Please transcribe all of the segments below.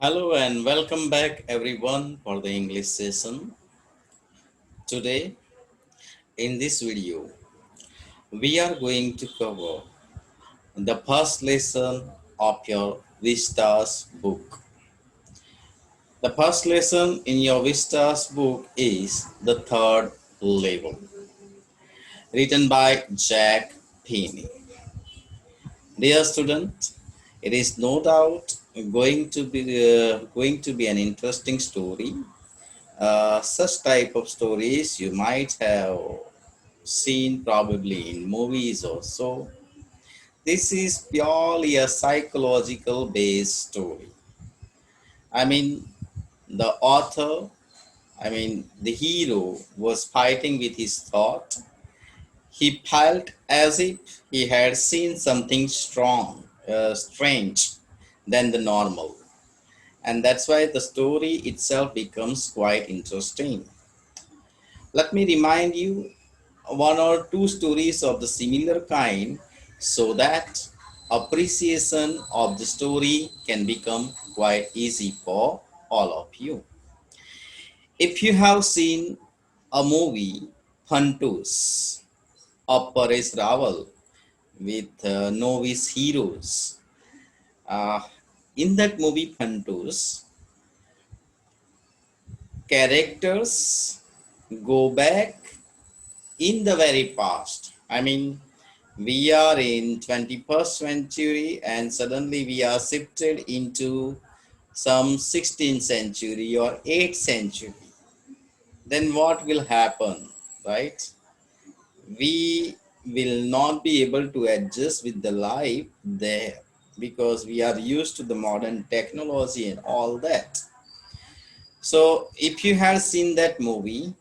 Hello and welcome back everyone for the English session. Today in this video we are going to cover the first lesson of your Vistas book. The first lesson in your Vistas book is the third level, written by Jack Penney. Dear student, it is no doubt going to be an interesting story. Such type of stories you might have seen probably in movies or so. This is purely a psychological based story. I mean, the author, the hero was fighting with his thought. He felt as if he had seen something strange than the normal. And that's why the story itself becomes quite interesting. Let me remind you one or two stories of the similar kind so that appreciation of the story can become quite easy for all of you. If you have seen a movie Phantos of Paresh Rawal with novice heroes, uh, in that movie Phantos, characters go back in the very past. We are in 21st century and suddenly we are shifted into some 16th century or 8th century. Then what will happen, right? We will not be able to adjust with the life there because we are used to the modern technology and all that. So if you have seen that movie,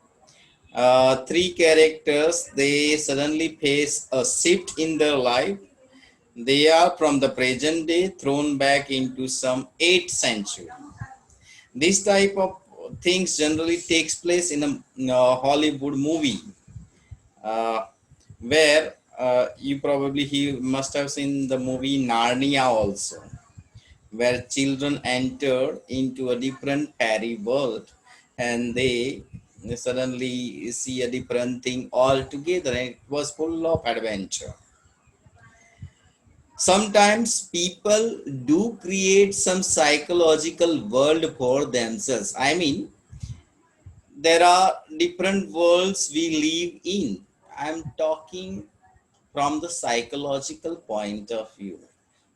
three characters, they suddenly face a shift in their life. They are from the present day thrown back into some 8th century. This type of things generally takes place in a Hollywood movie, uh, where you probably he must have seen the movie Narnia also, where children enter into a different fairy world and they suddenly see a different thing altogether, and it was full of adventure. Sometimes people do create some psychological world for themselves. There are different worlds we live in. I'm talking from the psychological point of view.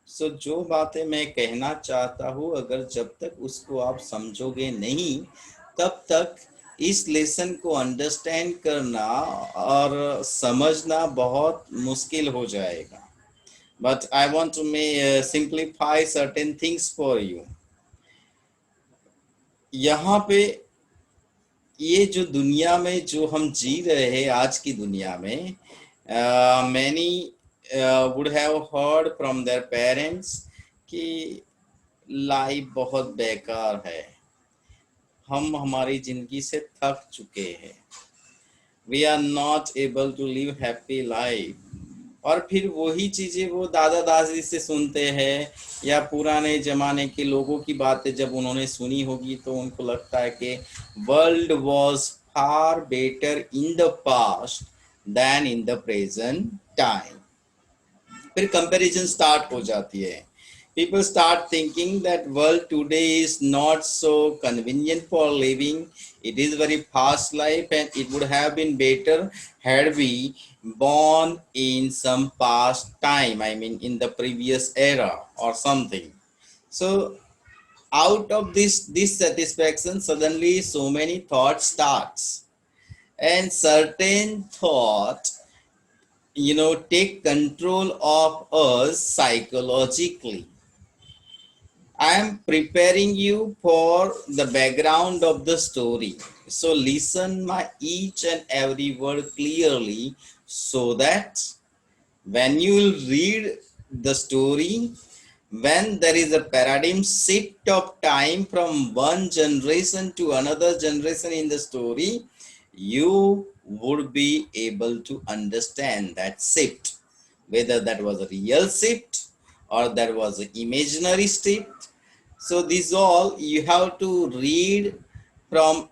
So जो बातें मैं कहना चाहता हूँ, अगर जब तक उसको आप समझोगे नहीं, तब तक इस लेसन को अंडरस्टैंड करना और समझना बहुत मुश्किल हो जाएगा. But I want to simplify certain things for you. यहाँ पे ये जो दुनिया में जो हम जी रहे हैं आज की दुनिया में, many would have heard from their parents कि लाइफ बहुत बेकार है, हम हमारी जिंदगी से थक चुके हैं, we are not able to live happy life. और फिर वही चीजें वो दादा दादी से सुनते हैं या पुराने जमाने के लोगों की बातें जब उन्होंने सुनी होगी तो उनको लगता है कि world was far better in the past than in the present time. फिर कंपैरिजन स्टार्ट हो जाती है. People start thinking that world today is not so convenient for living. It is very fast life and it would have been better had we born in some past time. In the previous era or something. So out of this dissatisfaction, suddenly so many thoughts starts, and certain thought take control of us psychologically. I am preparing you for the background of the story. So listen my each and every word clearly so that when you will read the story, when there is a paradigm shift of time from one generation to another generation in the story, you would be able to understand that shift, whether that was a real shift or that was an imaginary shift. So this all you have to read from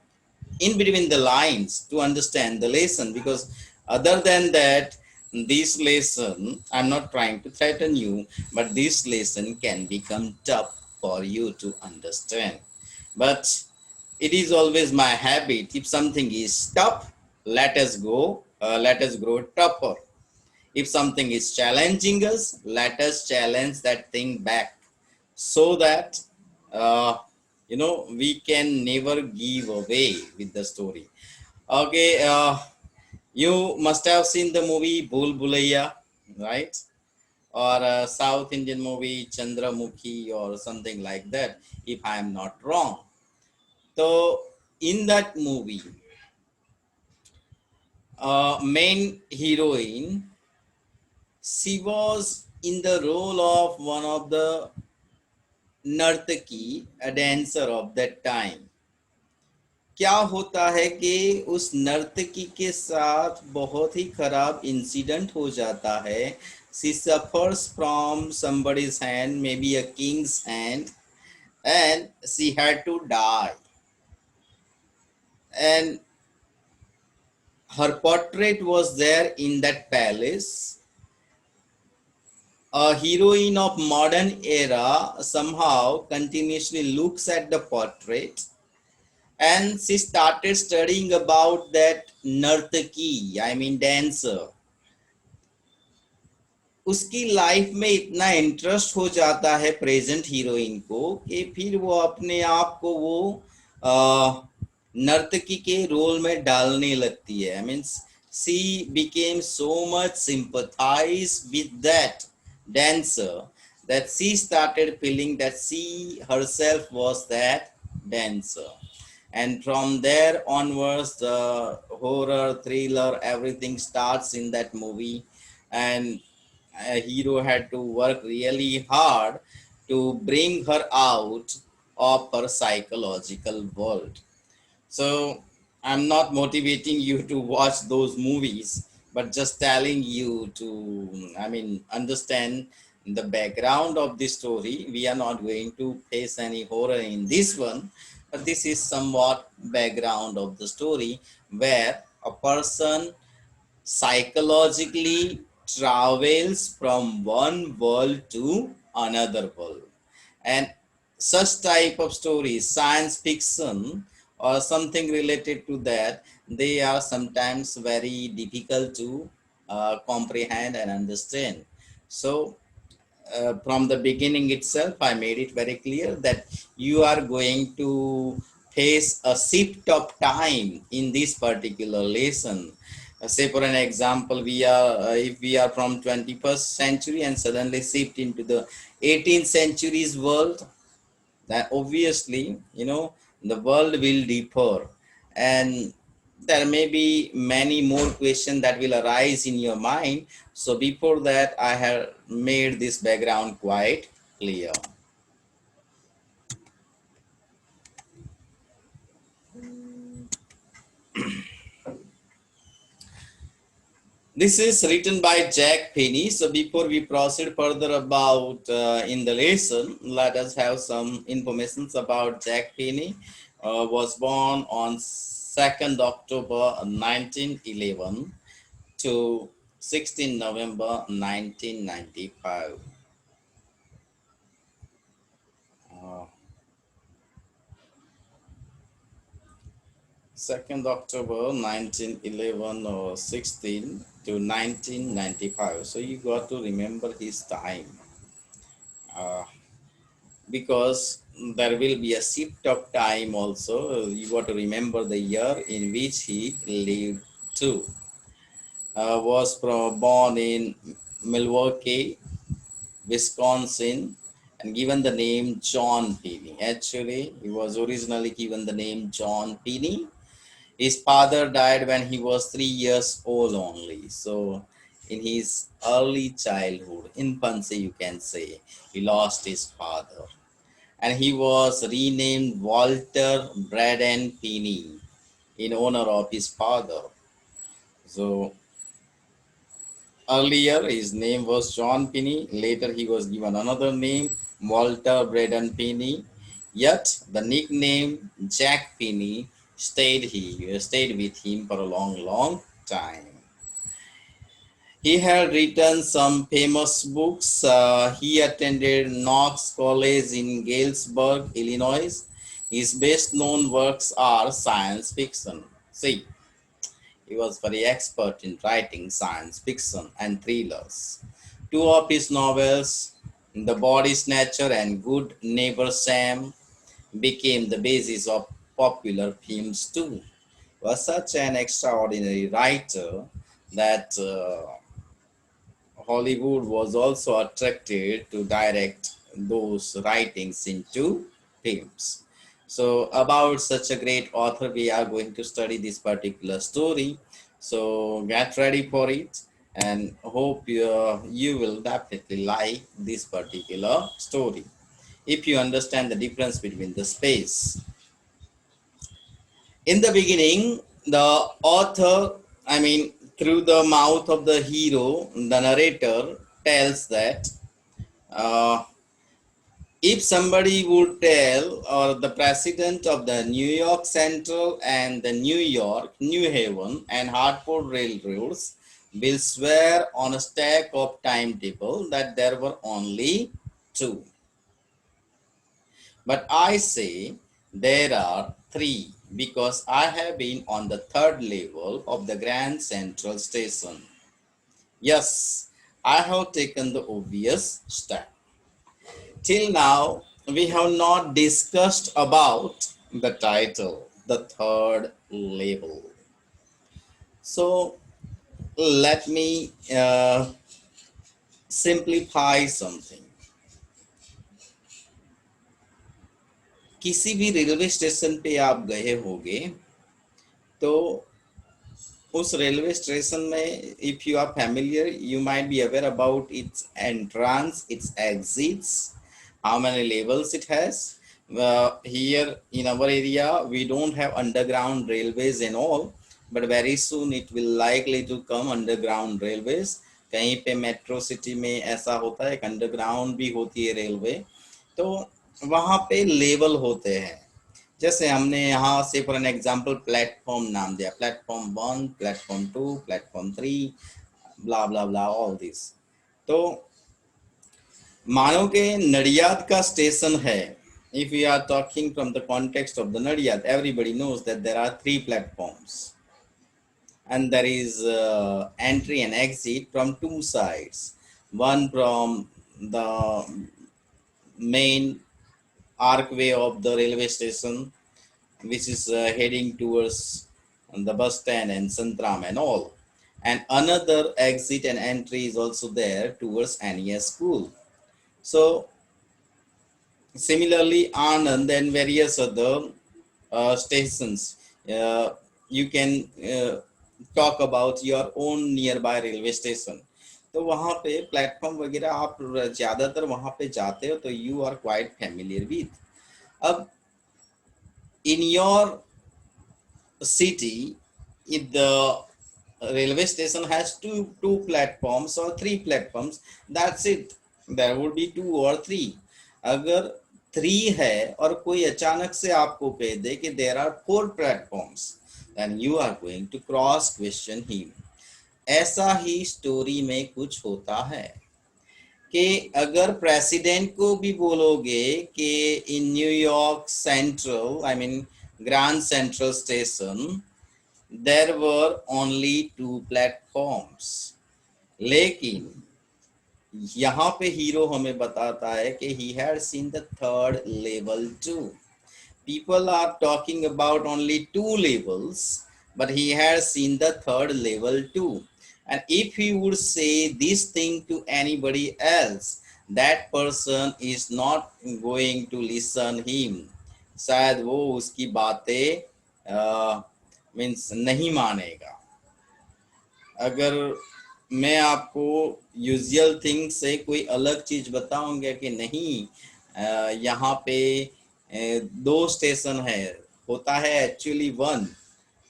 in between the lines to understand the lesson, because other than that, this lesson, I'm not trying to threaten you, but this lesson can become tough for you to understand. But it is always my habit, if something is tough, let us grow tougher. If something is challenging us, let us challenge that thing back, so that uh, we can never give away with the story. Okay, you must have seen the movie Bhul Bhulaiya, right? Or a South Indian movie Chandramukhi or something like that, if I am not wrong. So in that movie, main heroine, she was in the role of one of the नर्तकी, a dancer of that time. क्या होता है कि उस नर्तकी के साथ बहुत ही खराब इंसिडेंट हो जाता है. She suffers from somebody's hand, maybe a king's hand, and she had to die. And her portrait was there in that palace. A heroine of modern era somehow continuously looks at the portrait, and she started studying about that nartaki, I mean dancer. उसकी life में इतना interest हो जाता है present heroine को कि फिर वो अपने आप को वो नर्तकी के रोल में डालने लगती है. I means she became so much sympathize with that dancer that she started feeling that she herself was that dancer. And from there onwards, the horror thriller everything starts in that movie. And a hero had to work really hard to bring her out of her psychological world. So I'm not motivating you to watch those movies, but just telling you to, I mean, understand the background of the story. We are not going to face any horror in this one, but this is somewhat background of the story, where a person psychologically travels from one world to another world. And such type of stories, science fiction or something related to that, they are sometimes very difficult to comprehend and understand. So from the beginning itself, I made it very clear that you are going to face a shift of time in this particular lesson. Say for an example, we are if we are from 21st century and suddenly shift into the 18th century's world, that obviously the world will differ, and there may be many more questions that will arise in your mind. So before that, I have made this background quite clear. This is written by Jack Finney. So before we proceed further about in the lesson, let us have some information about Jack Finney. Was born on 2nd October 1911 to 16 November 1995. 2nd October 1911 or 16 to 1995. So you got to remember his time. Because there will be a shift of time also. You got to remember the year in which he lived too. Was born in Milwaukee, Wisconsin, and given the name John Finney. Actually, he was originally given the name John Finney. His father died when he was 3 years old only. So, in his early childhood, infancy, you can say, he lost his father. And he was renamed Walter Braden Finney in honor of his father. So, earlier, his name was John Finney. Later, he was given another name, Walter Braden Finney. Yet the nickname Jack Penny stayed with him for a long, long time. He had written some famous books. He attended Knox College in Galesburg, Illinois. His best known works are science fiction. See, he was very expert in writing science fiction and thrillers. Two of his novels, The Body Snatcher and Good Neighbor Sam, became the basis of popular films too. He was such an extraordinary writer that Hollywood was also attracted to direct those writings into films. So, about such a great author, we are going to study this particular story. So, get ready for it and hope you will definitely like this particular story. If you understand the difference between the space. In the beginning, the author, through the mouth of the hero, the narrator tells that uh, if somebody would tell, or the president of the New York Central and the New York, New Haven, and Hartford Railroads will swear on a stack of timetable that there were only two. But I say there are three because I have been on the third level of the Grand Central Station. Yes, I have taken the obvious step. Till now, we have not discussed about the title, the third level. So let me simplify something. किसी भी railway station पे आप गए होंगे तो उस railway station में if you are familiar you might be aware about its entrance its exits how many levels it has. Here in our area we don't have underground railways and all, but very soon it will likely to come underground railways. कहीं पे metro city में ऐसा होता है, एक underground भी होती है रेलवे, तो वहाँ पे लेवल होते हैं. जैसे हमने यहाँ से फॉर एन एग्जाम्पल प्लेटफॉर्म नाम दिया, platform 1, platform 2, platform 3, blah blah blah all this. तो मानो के नडियाद का स्टेशन है. If we are talking from the context of the Nadiyad, everybody knows that there are 3 platforms and there is entry and exit from 2 sides. One from the main archway of the railway station, which is heading towards the bus stand and Santram and all. And another exit and entry is also there towards NES school. So similarly, Anand and various other stations, you can talk about your own nearby railway station. तो वहाँ पे platform वगैरह आप ज़्यादातर वहाँ पे जाते हो तो you are quite familiar with. अब in your city, if the railway station has two platforms or 3 platforms, that's it. There would be 2 or 3. अगर 3 है और कोई अचानक से आपको कह दे कि there are 4 platforms, then you are going to cross question him. ऐसा ही स्टोरी में कुछ होता है कि अगर प्रेसिडेंट को भी बोलोगे कि in New York Central, I mean Grand Central station, there were only 2 platforms. लेकिन यहाँ पे हीरो हमें बताता है कि he had seen the third level too. People are talking about only 2 levels, but he had seen the third level too. And if he would say this thing to anybody else, that person is not going to listen him. शायद वो उसकी बातें means नहीं मानेगा. अगर मैं आपको usual thing से कोई अलग चीज बताऊंगा कि नहीं यहाँ पे 2 स्टेशन है, होता है actually 1,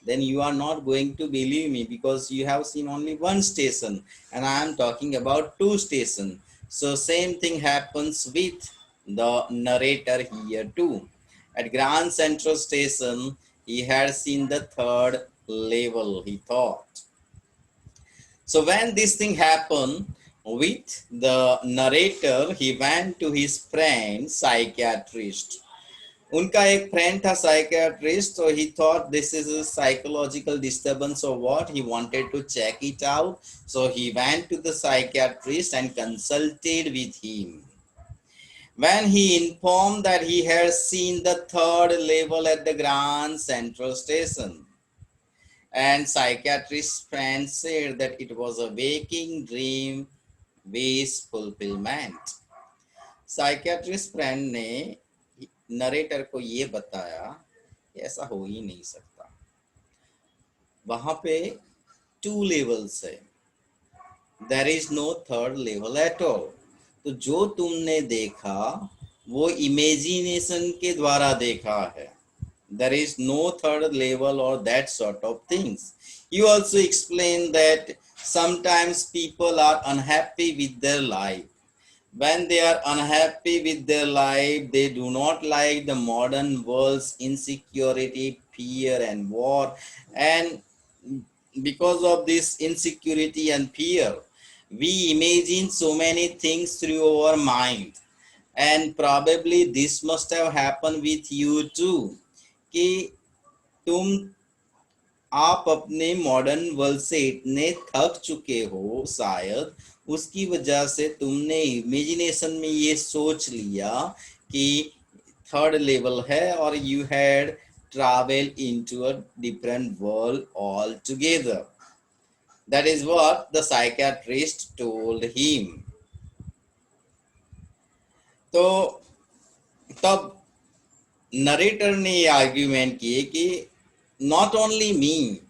then you are not going to believe me because you have seen only 1 station and I am talking about 2 station. So same thing happens with the narrator here too. At Grand Central Station, he had seen the third level, he thought. So when this thing happened with the narrator, he went to his friend psychiatrist. उनका एक friend था psychiatrist, so he thought this is a psychological disturbance or what. He wanted to check it out, so he went to the psychiatrist and consulted with him. When he informed that he had seen the third level at the Grand Central Station, and psychiatrist friend said that it was a waking dream wish fulfillment. Psychiatrist friend ने narrator को ये बताया कि ऐसा हो ही नहीं सकता, वहां पे 2 लेवल्स है, there is no third level at all. तो जो तुमने देखा वो इमेजिनेशन के द्वारा देखा है, there is no third level or that sort of things. You also explain that sometimes people are unhappy with their life. When they are unhappy with their life, they do not like the modern world's insecurity, fear and war. And because of this insecurity and fear, we imagine so many things through our mind. And probably this must have happened with you too, कि तुम आप अपने modern world से इतने थक चुके हो, शायद उसकी वजह से तुमने इमेजिनेशन में ये सोच लिया कि थर्ड लेवल है और you had travel into a different world all together. That is what the psychiatrist told him. तो तब नरेटर ने ये आर्ग्यूमेंट किए कि not only me,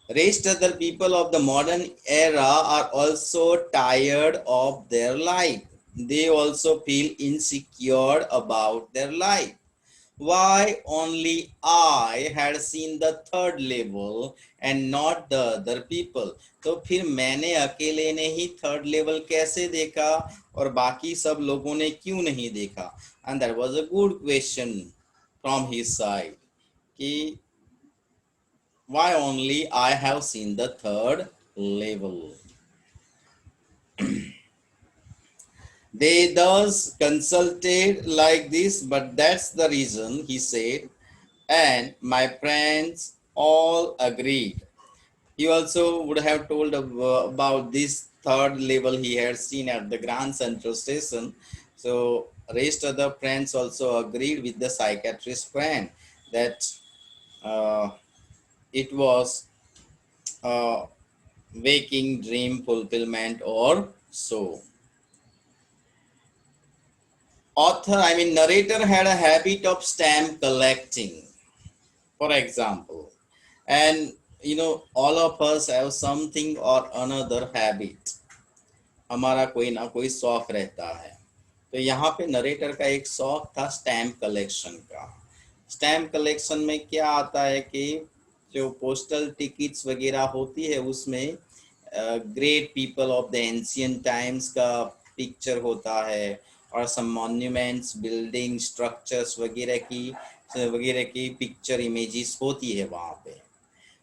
rest other people of the modern era are also tired of their life. They also feel insecure about their life. Why only I had seen the third level and not the other people? तो फिर मैंने अकेले ने ही third level कैसे देखा और बाकी सब लोगों ने क्यों नहीं देखा? And that was a good question from his side कि why only I have seen the third level. They thus consulted like this, but that's the reason, he said, and my friends all agreed. He also would have told about this third level he had seen at the Grand Central Station. So rest other friends also agreed with the psychiatrist friend that it was waking dream fulfillment or so. Narrator had a habit of stamp collecting, for example, and all of us have something or another habit. हमारा कोई ना कोई शौक रहता है. तो यहाँ पे नरेटर का एक शौक था स्टैम्प कलेक्शन का. स्टैम्प कलेक्शन में क्या आता है कि जो पोस्टल टिकट्स वगैरह होती है उसमें great people of the ancient times का पिक्चर होता है और सम मॉन्यूमेंट्स, बिल्डिंग, स्ट्रक्चर्स वगैरह की पिक्चर इमेजेस होती है वहाँ पे.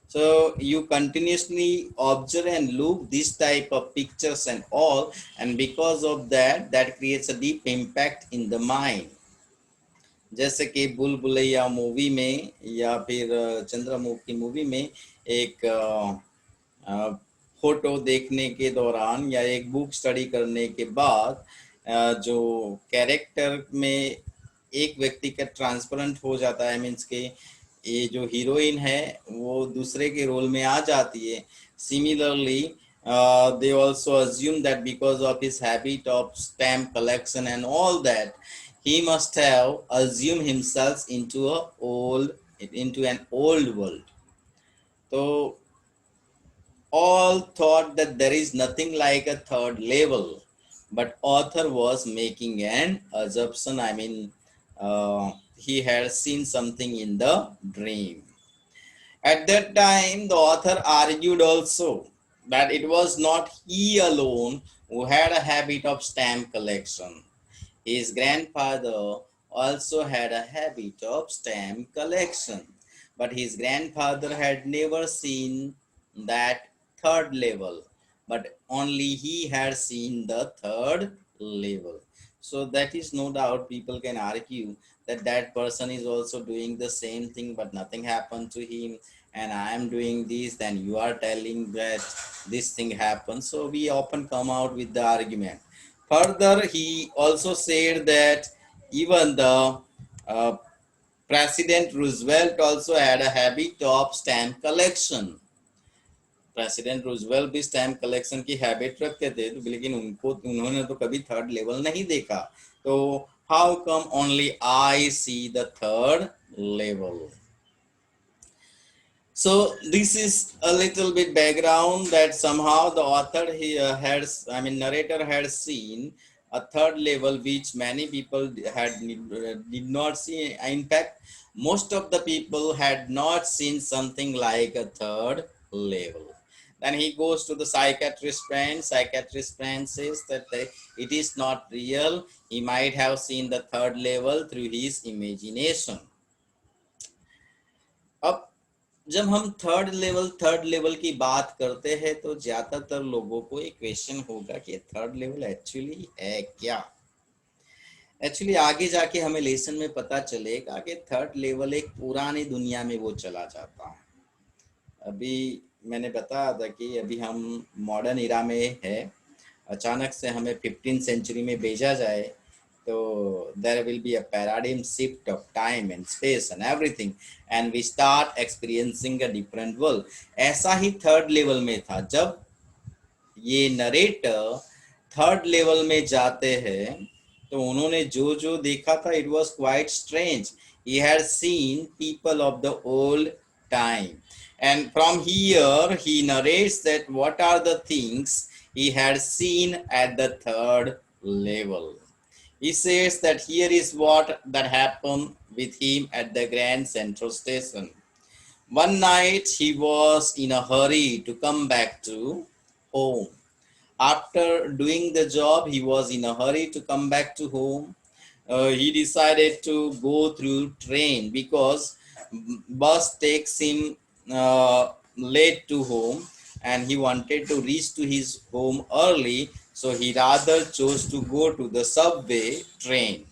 So you continuously observe and look this type of pictures and all, and because of that, that creates a deep impact in the mind. जैसे कि बुलबुलैया मूवी में या फिर चंद्रमुखी मूवी में एक फोटो देखने के दौरान या एक बुक स्टडी करने के बाद जो कैरेक्टर में एक व्यक्ति का ट्रांसपेरेंट हो जाता है, मीन्स के ये जो हीरोइन है वो दूसरे के रोल में आ जाती है. Similarly they also assume that because of his habit of stamp collection and all that, he must have assumed himself into an old world. So all thought that there is nothing like a third level, but author was making an assumption. He had seen something in the dream. At that time, the author argued also that it was not he alone who had a habit of stamp collection. His grandfather also had a habit of stamp collection, but his grandfather had never seen that third level, but only he had seen the third level. So that is no doubt people can argue that that person is also doing the same thing, but nothing happened to him, and I am doing this, then you are telling that this thing happened. So we often come out with the argument. Further, he also said that even the uh, President Roosevelt also had a habit of stamp collection. President Roosevelt भी stamp collection की habit रखते थे, तो लेकिन उन्होंने तो कभी third level नहीं देखा. तो how come only I see the third level? So this is a little bit background that somehow the author here has, I mean, narrator had seen a third level which many people did not see. In fact, most of the people had not seen something like a third level. Then he goes to the psychiatrist friend. Psychiatrist friend says that it is not real. He might have seen the third level through his imagination. अब जब हम third level की बात करते हैं तो ज्यादातर लोगों को एक क्वेश्चन होगा कि थर्ड लेवल एक्चुअली है क्या. एक्चुअली आगे जाके हमें लेसन में पता चलेगा कि थर्ड लेवल एक पुरानी दुनिया में वो चला जाता है. अभी मैंने बताया था कि अभी हम मॉडर्न इरा में है, अचानक से हमें 15th सेंचुरी में भेजा जाए तो there will be a paradigm shift of time and space and everything and we start experiencing a different world. ऐसा ही थर्ड लेवल में था. जब ये नरेटर थर्ड लेवल में जाते हैं तो उन्होंने जो जो देखा था it was quite strange. He had seen people of the old time, and from here he narrates that what are the things he had seen at the third level. He says that here is what that happened with him at the Grand Central Station. One night he was in a hurry to come back to home. After doing the job, he was in a hurry to come back to home. He decided to go through train because bus takes him late to home, and he wanted to reach to his home early, so he rather chose to go to the subway train.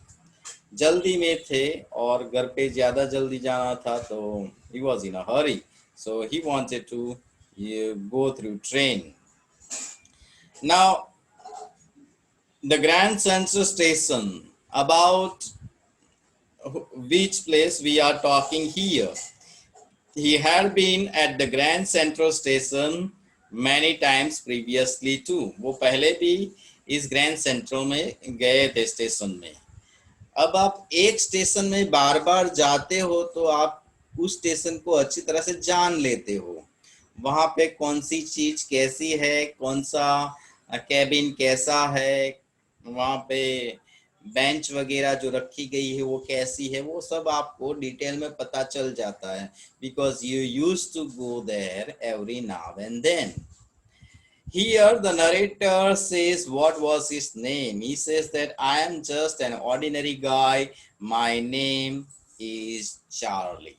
जल्दी में थे और घर पे ज़्यादा जल्दी जाना था, तो he was in a hurry, so he wanted to go through train. Now, the Grand Central Station, about which place we are talking here. He had been at the Grand Central Station many times previously too. वो पहले भी इस grand central में गए थे station में. अब आप एक स्टेशन में बार बार जाते हो तो आप उस स्टेशन को अच्छी तरह से जान लेते हो. वहां पे कौन सी चीज कैसी है, कौन सा कैबिन कैसा है, वहां पे बेंच वगैरह जो रखी गई है वो कैसी है, वो सब आपको डिटेल में पता चल जाता है, because you used to go there every now and then. Here the narrator says what was his name. He says that I am just an ordinary guy. My name is Charlie.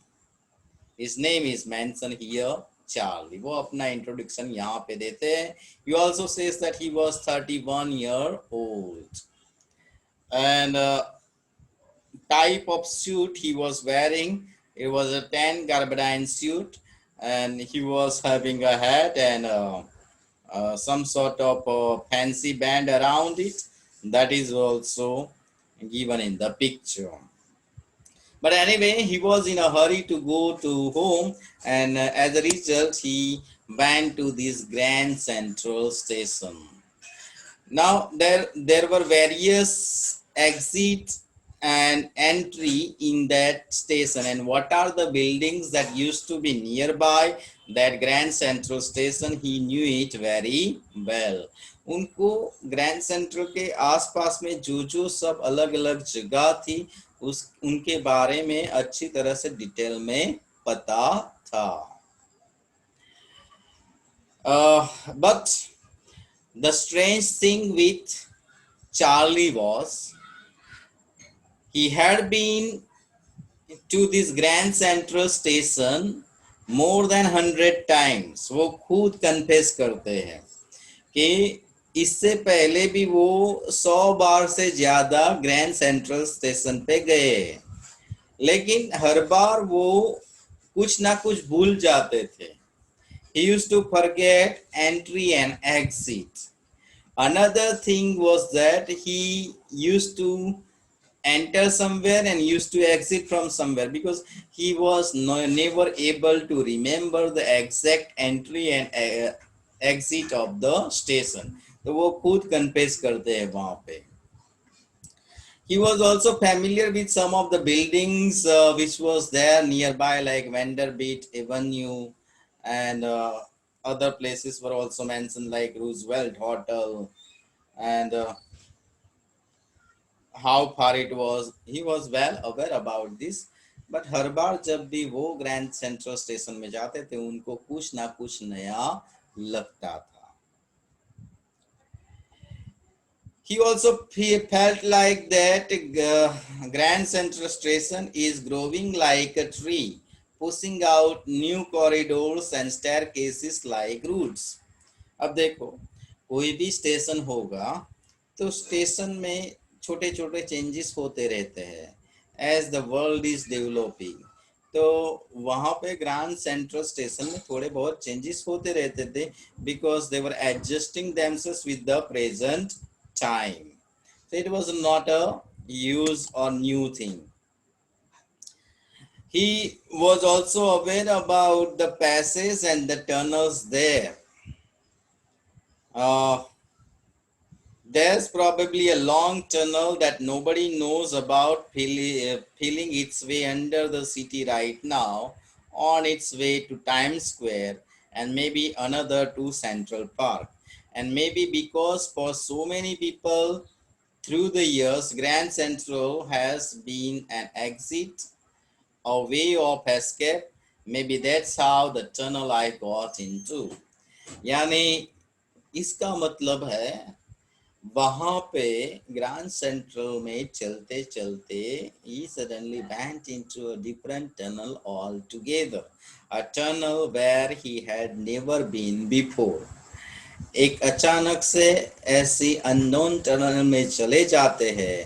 His name is mentioned here, Charlie. वो अपना introduction यहाँ पे देते हैं. He also says that he was 31 years old. And type of suit he was wearing, it was a tan gabardine suit, and he was having a hat and some sort of fancy band around it. That is also given in the picture. But anyway, he was in a hurry to go to home, and as a result, he went to this Grand Central Station. Now, there were various exits and entry in that station, and what are the buildings that used to be nearby that Grand Central Station? He knew it very well. उनको grand central के आसपास में जो जो सब अलग अलग जगह थी उस उनके बारे में अच्छी तरह से डिटेल में पता था. But the strange thing with Charlie was He had been to this Grand Central Station more than 100 times. वो खुद कन्फेस करते हैं कि इससे पहले भी वो 100 बार से ज्यादा ग्रैंड सेंट्रल स्टेशन पे गए, लेकिन हर बार वो कुछ ना कुछ भूल जाते थे. He used to forget entry and exit. Another thing was that he used to enter somewhere and used to exit from somewhere because he was never able to remember the exact entry and exit of the station. तो वो खुद confess करते हैं वहां पे. He was also familiar with some of the buildings which was there nearby, like Vanderbilt Avenue, and other places were also mentioned, like Roosevelt Hotel, and how far it was. He was well aware about this. But हर बार जब भी वो grand Central station में जाते थे, उनको कुछ ना कुछ नया लगता था. He also felt like that Grand Central Station is growing like a tree, pushing out new corridors and staircases like roots. अब देखो, कोई भी स्टेशन होगा तो स्टेशन में छोटे छोटे चेंजेस होते रहते हैं as the world is developing. तो वहाँ पे ग्रैंड सेंट्रल स्टेशन में थोड़े बहुत चेंजेस होते रहते थे because they were adjusting themselves with the present time. So it was not a use or new thing. He was also aware about the passages and the tunnels there. There's probably a long tunnel that nobody knows about feeling its way under the city right now, on its way to Times Square, and maybe another to Central Park. And maybe because for so many people through the years, Grand Central has been an exit, a way of escape. Maybe that's how the tunnel I got into. यानी इसका मतलब है वहां पे grand central में चलते चलते he suddenly went into a different tunnel altogether, a tunnel where he had never been before. एक अचानक से ऐसी अननोन टनल में चले जाते हैं,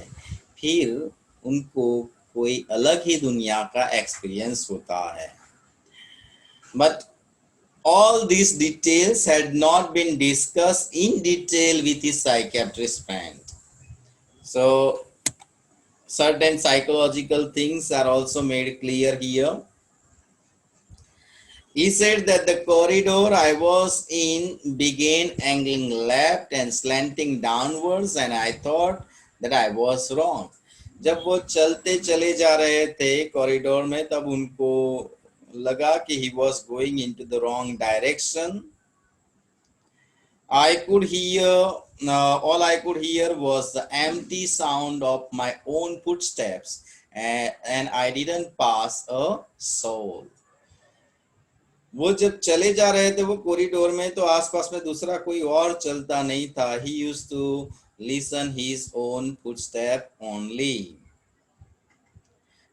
फिर उनको कोई अलग ही दुनिया का एक्सपीरियंस होता है. But all these details had not been discussed in detail with his psychiatrist friend. So certain psychological things are also made clear here. He said that the corridor I was in began angling left and slanting downwards, and I thought that I was wrong. जब वो चलते चले जा रहे थे corridor में, तब उनको लगा कि he was going into the wrong direction. I could hear, all I could hear was the empty sound of my own footsteps, and I didn't pass a soul. वो जब चले जा रहे थे वो कॉरिडोर में, तो आसपास में दूसरा कोई और चलता नहीं था. He used to listen his own footstep only.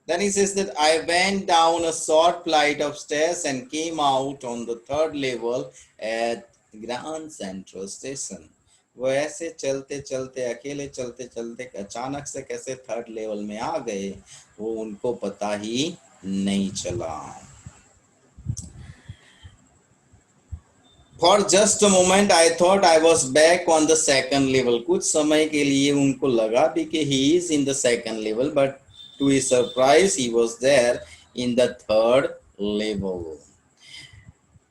Then he says that I went down a short flight of stairs and came out on the third level at Grand Central Station. वो ऐसे चलते चलते अकेले चलते चलते अचानक से कैसे थर्ड लेवल में आ गए, वो उनको पता ही नहीं चला. For just a moment I thought I was back on the second level. कुछ समय के लिए उनको लगा भी कि he is in the second level, but to his surprise he was there in the third level.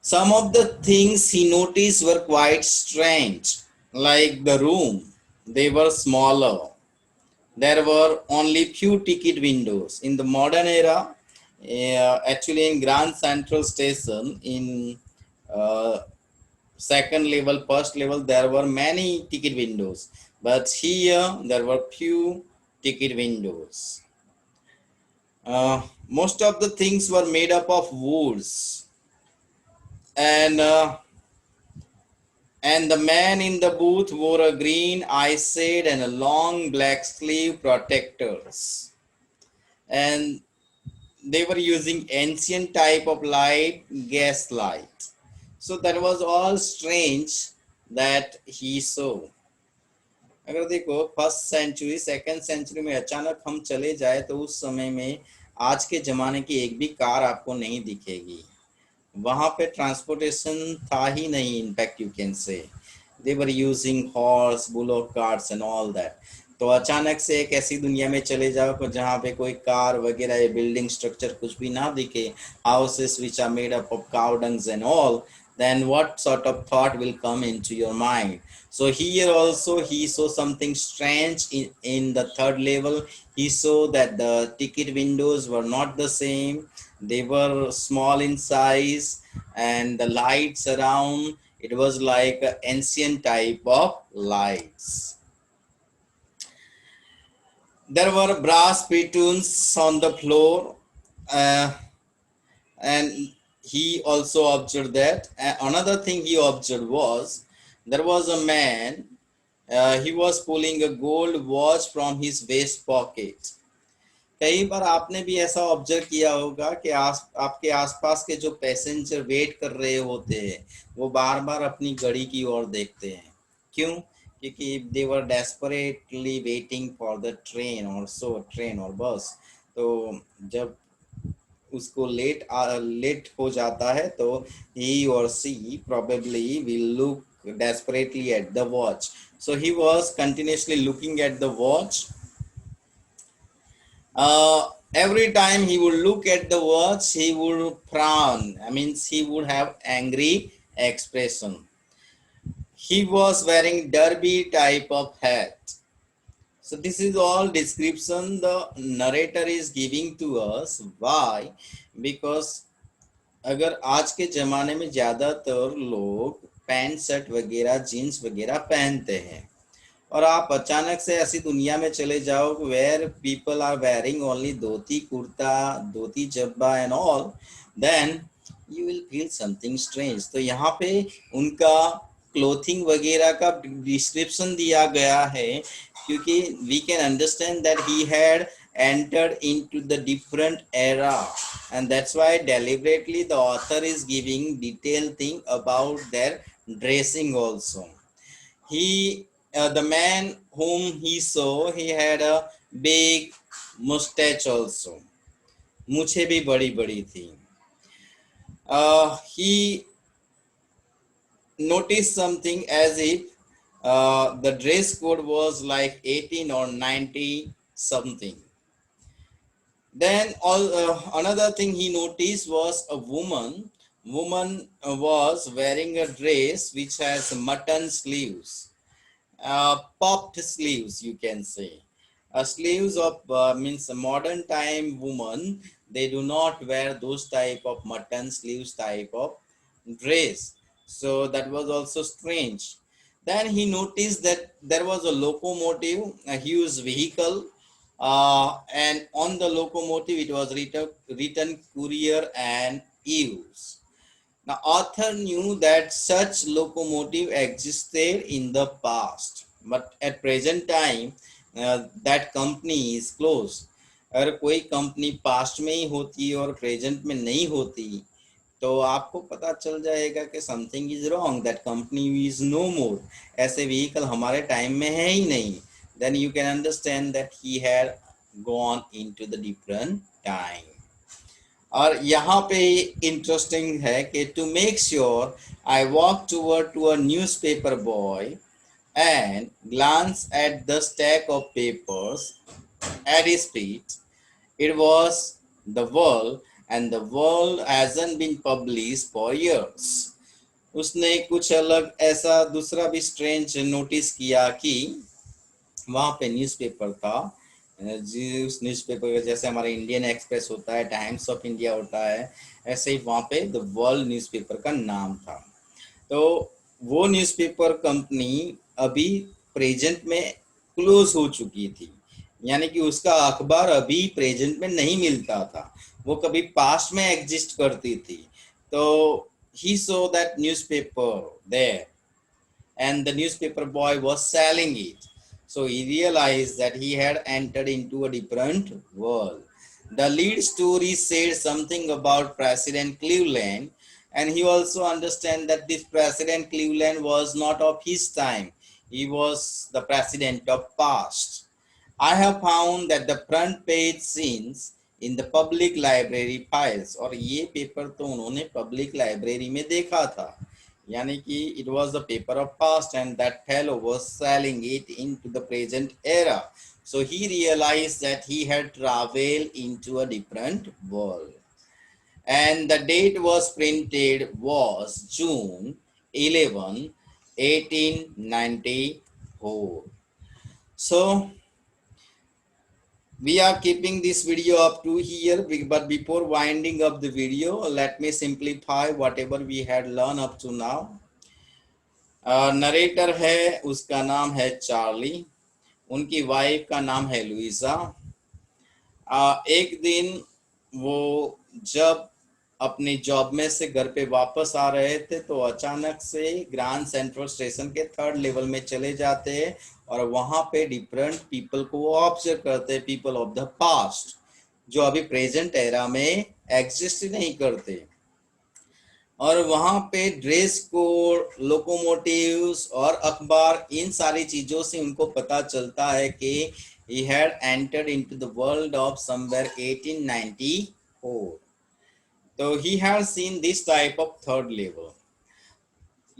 Some of the things he noticed were quite strange, like the room. They were smaller. There were only few ticket windows. In the modern era, actually in Grand Central Station, in second level, first level, there were many ticket windows, but here there were few ticket windows. Most of the things were made up of woods, and the man in the booth wore a green eye shade and a long black sleeve protectors. and they were using ancient type of light, gas light. So that was all strange that he saw. अगर देखो first century second century में अचानक हम चले जाए तो उस समय में आज के जमाने की एक भी कार आपको नहीं दिखेगी. वहां पे ट्रांसपोर्टेशन था ही नहीं. In fact you can say they were using horse, bullock carts and all that. तो अचानक से एक ऐसी दुनिया में चले जाओ जहाँ पे कोई कार वगैरह या बिल्डिंग स्ट्रक्चर कुछ भी ना दिखे, houses which are made up of cow dungs and all, then what sort of thought will come into your mind? So here also he saw something strange in the third level. He saw that the ticket windows were not the same. They were small in size, and the lights around, it was like an ancient type of lights. There were brass spittoons on the floor, and he also observed that. Another thing he observed was there was a man. He was pulling a gold watch from his waist pocket. कई बार आपने भी ऐसा observe किया होगा कि आपके आसपास के जो पैसेंजर वेट कर रहे होते हैं वो बार बार अपनी घड़ी की ओर देखते हैं. क्यों? क्योंकि they were desperately waiting for the train और बस. तो जब उसको लेट हो जाता है तो he or she probably will look desperately at the watch. So he was continuously looking at the watch. Every time he would look at the watch, he would frown. I mean, he would have angry expression. He was wearing derby type of hat. So this is all description the narrator is giving to us. Why? Because अगर आज के ज़माने में ज़्यादातर लोग pant shirt वगैरह jeans वगैरह पहनते हैं और आप अचानक से ऐसी दुनिया में चले जाओ where people are wearing only dhoti kurta, dhoti jubba and all, then you will feel something strange. तो यहाँ पे उनका क्लोथिंग वगैरह का डिस्क्रिप्शन दिया गया है क्योंकि we can understand that he had entered into the different era, and that's why deliberately the author is giving detailed thing about their dressing also. The man whom he saw, he had a big mustache also. मूछें भी बड़ी बड़ी थी. He noticed something as if the dress code was like 18 or 90 something. Then another thing he noticed was a woman. Woman was wearing a dress which has mutton sleeves, popped sleeves, you can say. Sleeves of means a modern time woman, they do not wear those type of mutton sleeves type of dress. So that was also strange. Then he noticed that there was a locomotive, a huge vehicle, and on the locomotive it was written courier and use. Now author knew that such locomotive existed in the past, but at present time that company is closed. अगर कोई company past में ही होती और present में नहीं होती तो आपको पता चल जाएगा कि something is wrong, that company is no more. ऐसे व्हीकल हमारे टाइम में है ही नहीं. then you can understand that he had gone into the different time. और यहाँ पे इंटरेस्टिंग है कि to make sure I walked toward to a newspaper boy and glanced at the stack of papers at his feet. It was the world, and the world hasn't been published for years. उसने कुछ अलग ऐसा दूसरा भी strange notice किया कि वहाँ पे न्यूज़पेपर था. जी उस न्यूज़पेपर जैसे हमारा इंडियन एक्सप्रेस होता है, टाइम्स ऑफ इंडिया होता है, ऐसे ही वहाँ पे द वर्ल्ड न्यूज़पेपर का नाम था. तो वो न्यूज़पेपर कंपनी अभी प्रेजेंट में क्लोज हो चुकी थी, यानी कि उसका अखबार अभी प्रेजेंट में नहीं मिलता था, वो कभी पास्ट में एग्जिस्ट करती थी. तो he saw that newspaper there and the newspaper boy was selling it. So he realized that he had entered into a different world. The lead story said something about President Cleveland, and he also understand that this President Cleveland was not of his time. He was the president of past. I have found that the front page scenes in the public library files, और ये paper तो उन्होंने public library में देखा था, यानी कि it was the paper of past and that fellow was selling it into the present era. So he realized that he had traveled into a different world. And the date was printed was June 11, 1894. So we are keeping this video up to here, but before winding up the video, let me simplify whatever we had learned up to now. Narrator है, उसका नाम है Charlie, उनकी wife का नाम है Luisa. एक दिन वो जब अपनी जॉब में से घर पे वापस आ रहे थे तो अचानक से ग्रैंड सेंट्रल स्टेशन के 3rd लेवल में चले जाते हैं और वहां पे डिफरेंट पीपल को वो ऑब्जर्व करते हैं, पीपल ऑफ द पास्ट, जो अभी प्रेजेंट एरा में एग्जिस्ट नहीं करते। और वहां पे ड्रेस कोड, लोकोमोटिव्स और अखबार, इन सारी चीजों से उनको पता चलता है कि he had entered into the world of somewhere 1894. तो he had seen this type of 3rd level.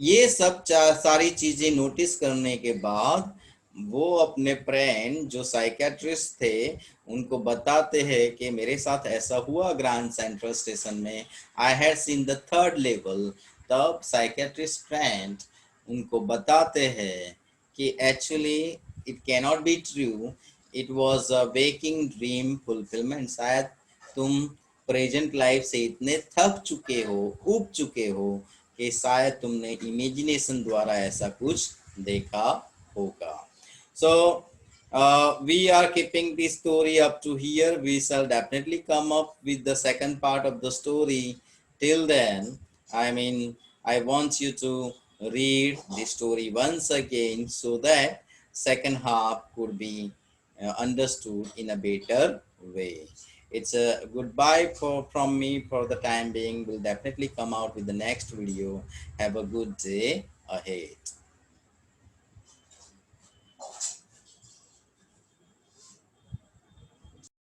ये सब सारी चीजें नोटिस करने के बाद वो अपने फ्रेंड जो साइकेट्रिस्ट थे उनको बताते हैं कि मेरे साथ ऐसा हुआ ग्रैंड सेंट्रल स्टेशन में, I had seen the 3rd level. तब साइकेट्रिस्ट फ्रेंड उनको बताते हैं कि actually it cannot be true, it was a waking dream fulfilment. शायद तुम प्रेजेंट लाइफ से इतने थक चुके हो, ऊब चुके हो कि शायद तुमने इमेजिनेशन द्वारा ऐसा कुछ देखा होगा। So we are keeping the story up to here. We shall definitely come up with the second part of the story. Till then, I want you to read the story once again so that second half could be understood in a better way. It's a goodbye from me for the time being. We'll definitely come out with the next video. Have a good day ahead.